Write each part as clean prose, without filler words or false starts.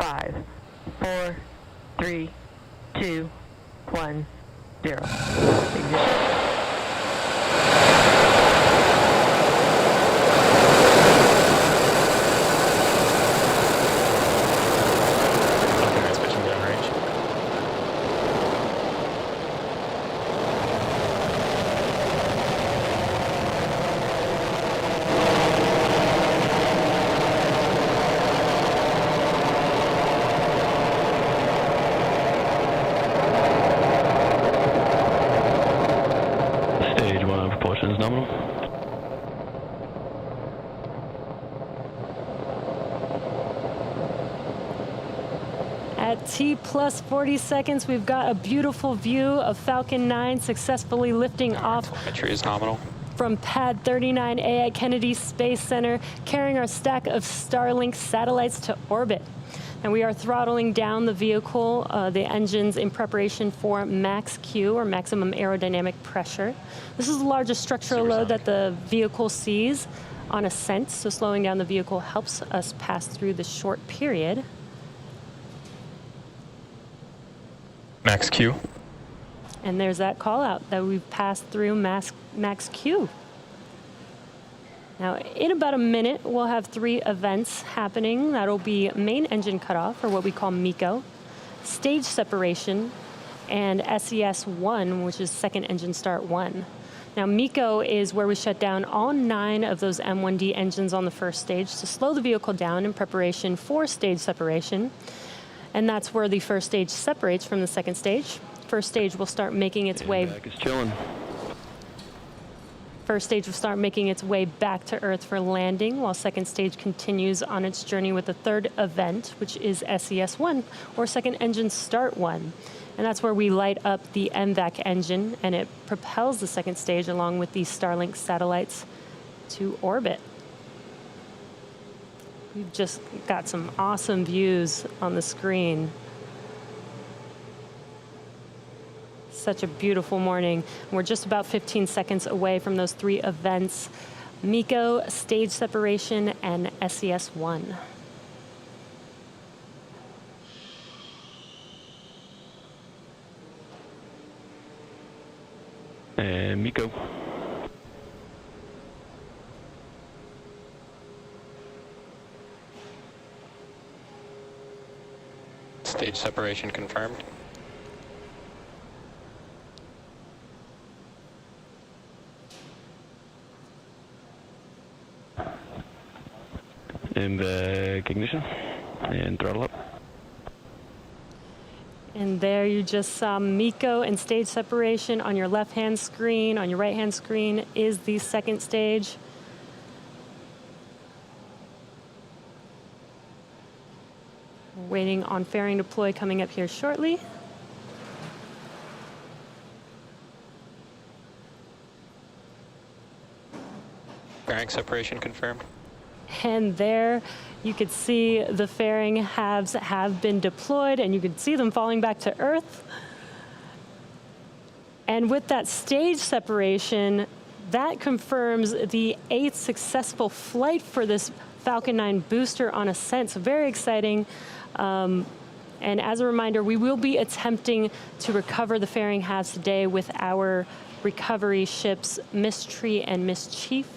5, 4, 3, 2, 1, 0. Ignition. Nominal. At T plus 40 seconds, we've got a beautiful view of Falcon 9 successfully lifting off Telemetry is nominal. From Pad 39A at Kennedy Space Center, carrying our stack of Starlink satellites to orbit. And we are throttling down the vehicle, the engines, in preparation for max Q, or maximum aerodynamic pressure. This is the largest structural load that the vehicle sees on ascent, so slowing down the vehicle helps us pass through this short period. Max Q. And there's that call out that we've passed through max Q. Now, in about a minute, we'll have 3 events happening. That'll be main engine cutoff, or what we call MECO, stage separation, and SES-1, which is second engine start 1. Now, MECO is where we shut down all 9 of those M1D engines on the first stage to slow the vehicle down in preparation for stage separation. And that's where the first stage separates from the second stage. First stage will start making its way. Back is chilling. First stage will start making its way back to Earth for landing, while second stage continues on its journey with the third event, which is SES-1, or second engine start 1. And that's where we light up the MVAC engine, and it propels the second stage along with the Starlink satellites to orbit. We've just got some awesome views on the screen. Such a beautiful morning. We're just about 15 seconds away from those 3 events: MECO, stage separation, and SES-1. And MECO. Stage separation confirmed. MVAC ignition and throttle up. And there you just saw MECO and stage separation on your left-hand screen. On your right-hand screen is the second stage. We're waiting on fairing deploy coming up here shortly. Fairing separation confirmed. And there you could see the fairing halves have been deployed, and you could see them falling back to Earth. And with that stage separation, that confirms the 8th successful flight for this Falcon 9 booster on ascent. So very exciting. And as a reminder, we will be attempting to recover the fairing halves today with our recovery ships, Mystery and Mischief.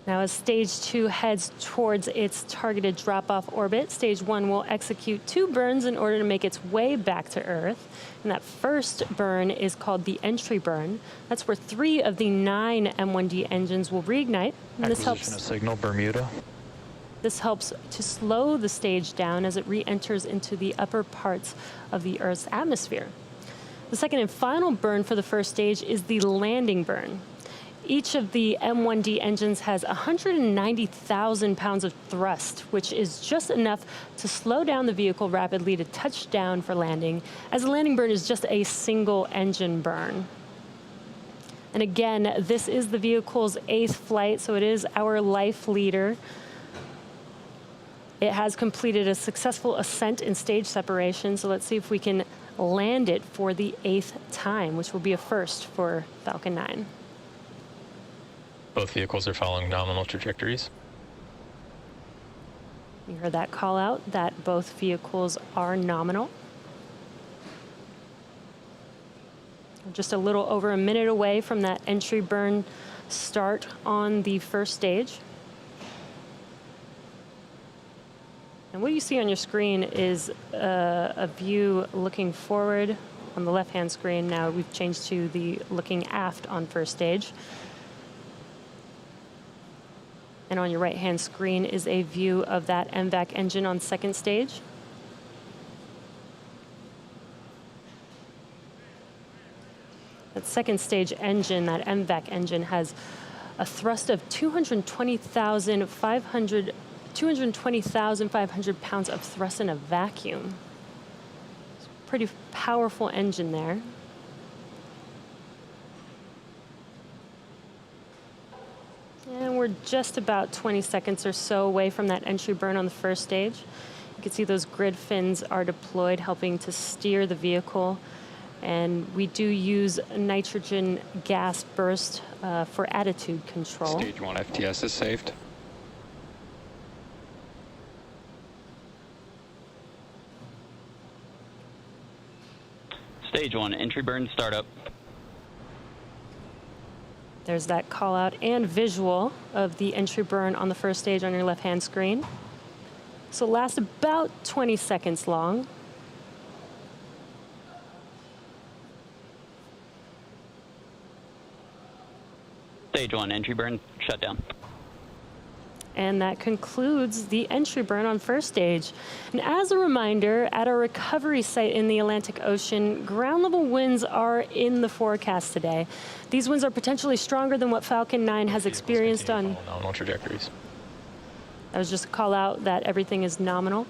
Now, as stage 2 heads towards its targeted drop-off orbit, stage 1 will execute 2 burns in order to make its way back to Earth. And that first burn is called the entry burn. That's where 3 of the 9 M1D engines will reignite. And this helps Acquisition of signal, Bermuda. This helps to slow the stage down as it re-enters into the upper parts of the Earth's atmosphere. The second and final burn for the first stage is the landing burn. Each of the M1D engines has 190,000 pounds of thrust, which is just enough to slow down the vehicle rapidly to touch down for landing, as the landing burn is just a single engine burn. And again, this is the vehicle's 8th flight, so it is our life leader. It has completed a successful ascent and stage separation, so let's see if we can land it for the 8th time, which will be a first for Falcon 9. Both vehicles are following nominal trajectories. You heard that call out that both vehicles are nominal. Just a little over a minute away from that entry burn start on the first stage. And what you see on your screen is a view looking forward on the left-hand screen. Now we've changed to the looking aft on first stage. And on your right-hand screen is a view of that MVAC engine on second stage. That second stage engine, that MVAC engine, has a thrust of 220,500 pounds of thrust in a vacuum. It's a pretty powerful engine there. And we're just about 20 seconds or so away from that entry burn on the first stage. You can see those grid fins are deployed, helping to steer the vehicle. And we do use nitrogen gas burst for attitude control. Stage 1 FTS is saved. Stage 1 entry burn startup. There's that call out and visual of the entry burn on the first stage on your left-hand screen. So it lasts about 20 seconds long. Stage 1 entry burn shutdown. And that concludes the entry burn on first stage. And as a reminder, at our recovery site in the Atlantic Ocean, ground level winds are in the forecast today. These winds are potentially stronger than what Falcon 9 has experienced on nominal trajectories. That was just a call out that everything is nominal.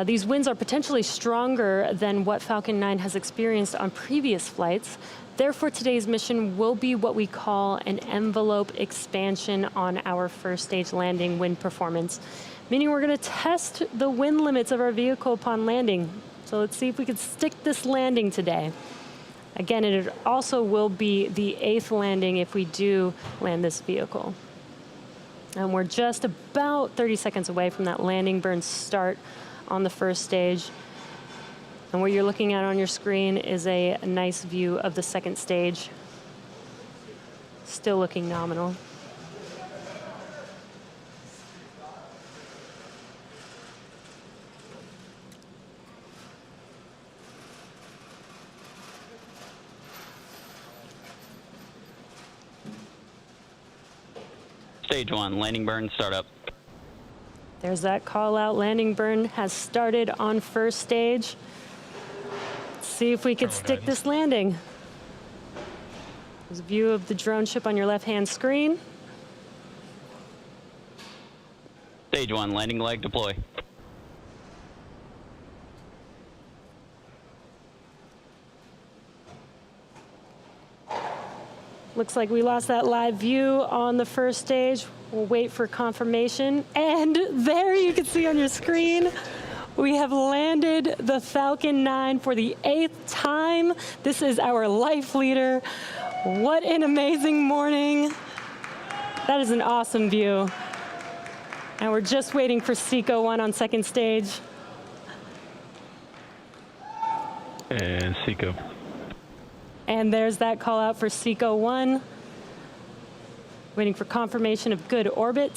These winds are potentially stronger than what Falcon 9 has experienced on previous flights. Therefore, today's mission will be what we call an envelope expansion on our first stage landing wind performance, meaning we're going to test the wind limits of our vehicle upon landing. So let's see if we can stick this landing today. Again, it also will be the 8th landing if we do land this vehicle. And we're just about 30 seconds away from that landing burn start on the first stage. And what you're looking at on your screen is a nice view of the second stage. Still looking nominal. Stage 1 landing burn startup. There's that call out. Landing burn has started on first stage. Let's see if we could stick this landing. There's a view of the drone ship on your left-hand screen. Stage 1 landing leg deploy. Looks like we lost that live view on the first stage. We'll wait for confirmation. And there you can see on your screen, we have landed the Falcon 9 for the 8th time. This is our life leader. What an amazing morning. That is an awesome view. And we're just waiting for Seco 1 on second stage. And Seco. And there's that call out for Seco 1. Waiting for confirmation of good orbit.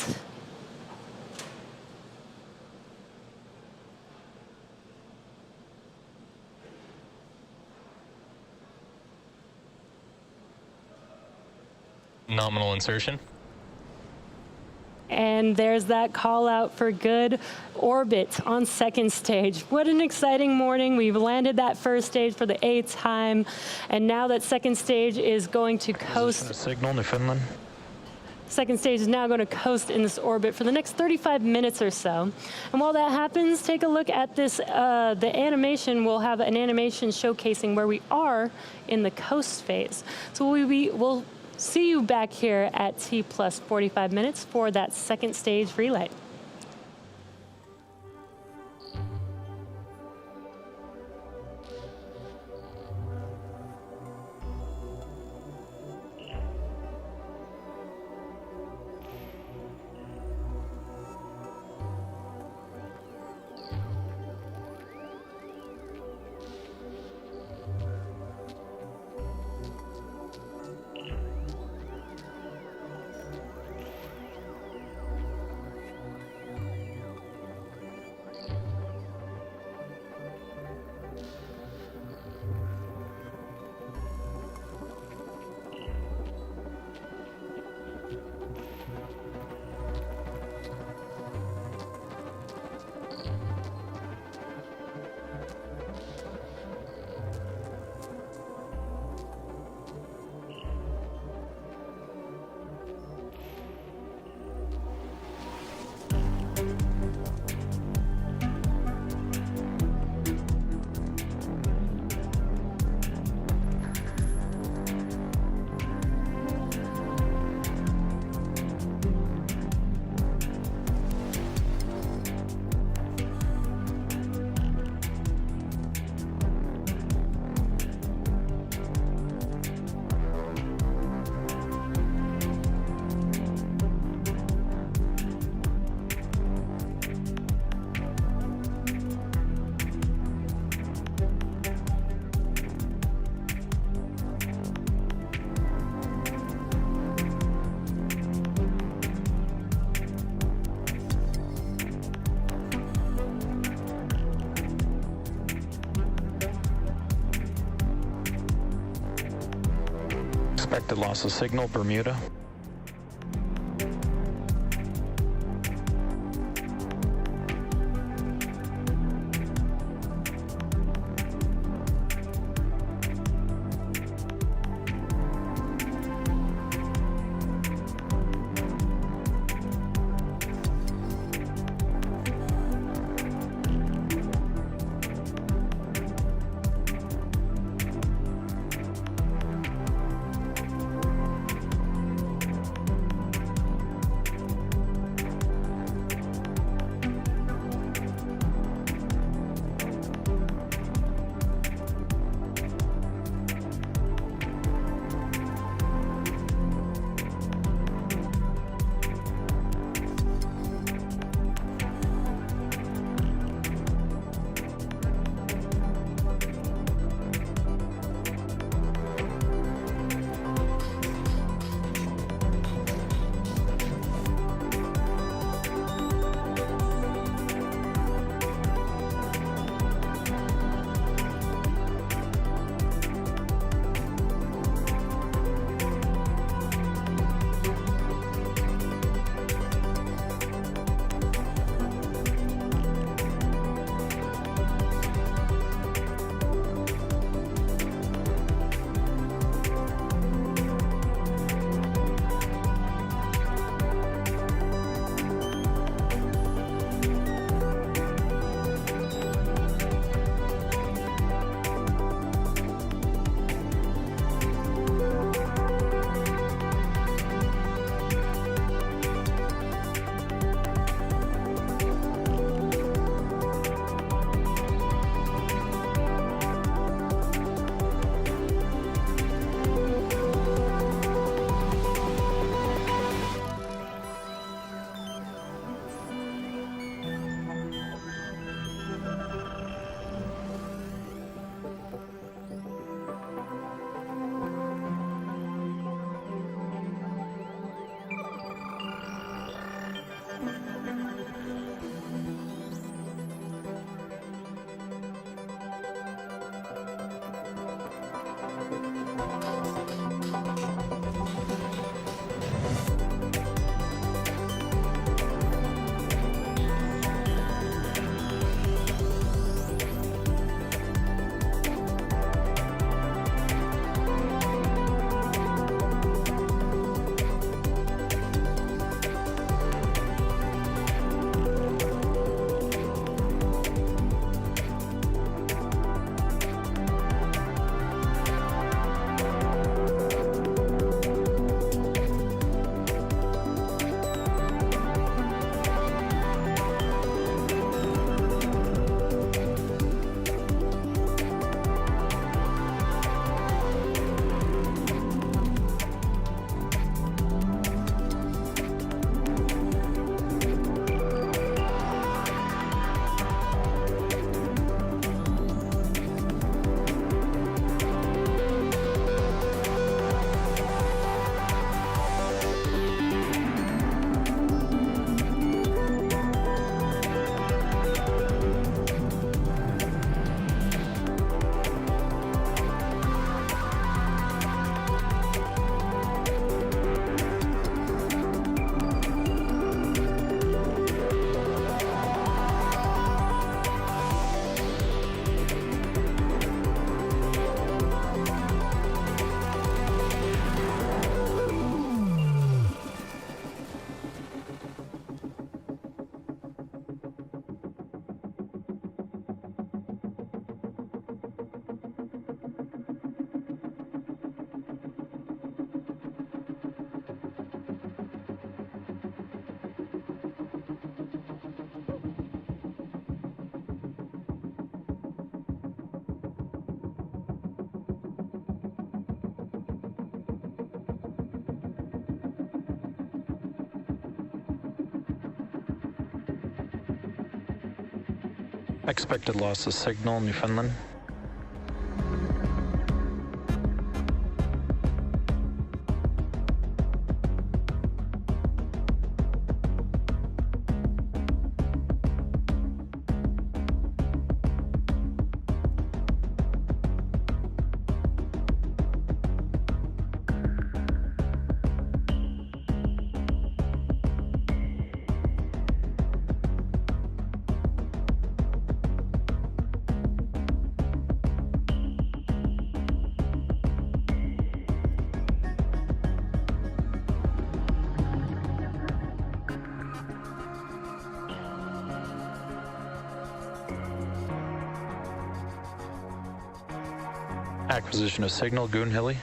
Nominal insertion. And there's that call out for good orbit on second stage. What an exciting morning. We've landed that first stage for the 8th time. And now that second stage is going to coast. Signal, Newfoundland. Second stage is now going to coast in this orbit for the next 35 minutes or so. And while that happens, take a look at this, the animation. We'll have an animation showcasing where we are in the coast phase. So we'll see you back here at T plus 45 minutes for that second stage relay. Expected loss of signal, Bermuda. Expected loss of signal, Newfoundland. Acquisition of signal, Goon Hilly.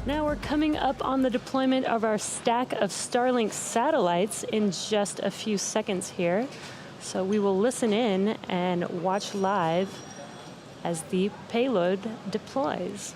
Now we're coming up on the deployment of our stack of Starlink satellites in just a few seconds here. So we will listen in and watch live as the payload deploys.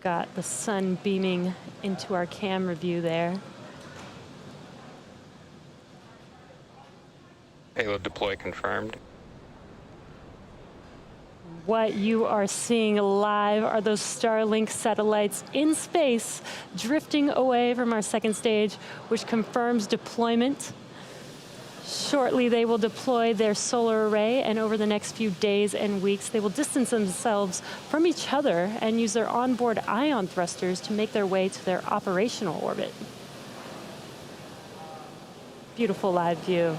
Got the sun beaming into our camera view there. Payload deploy confirmed. What you are seeing live are those Starlink satellites in space drifting away from our second stage, which confirms deployment. Shortly, they will deploy their solar array, and over the next few days and weeks, they will distance themselves from each other and use their onboard ion thrusters to make their way to their operational orbit. Beautiful live view.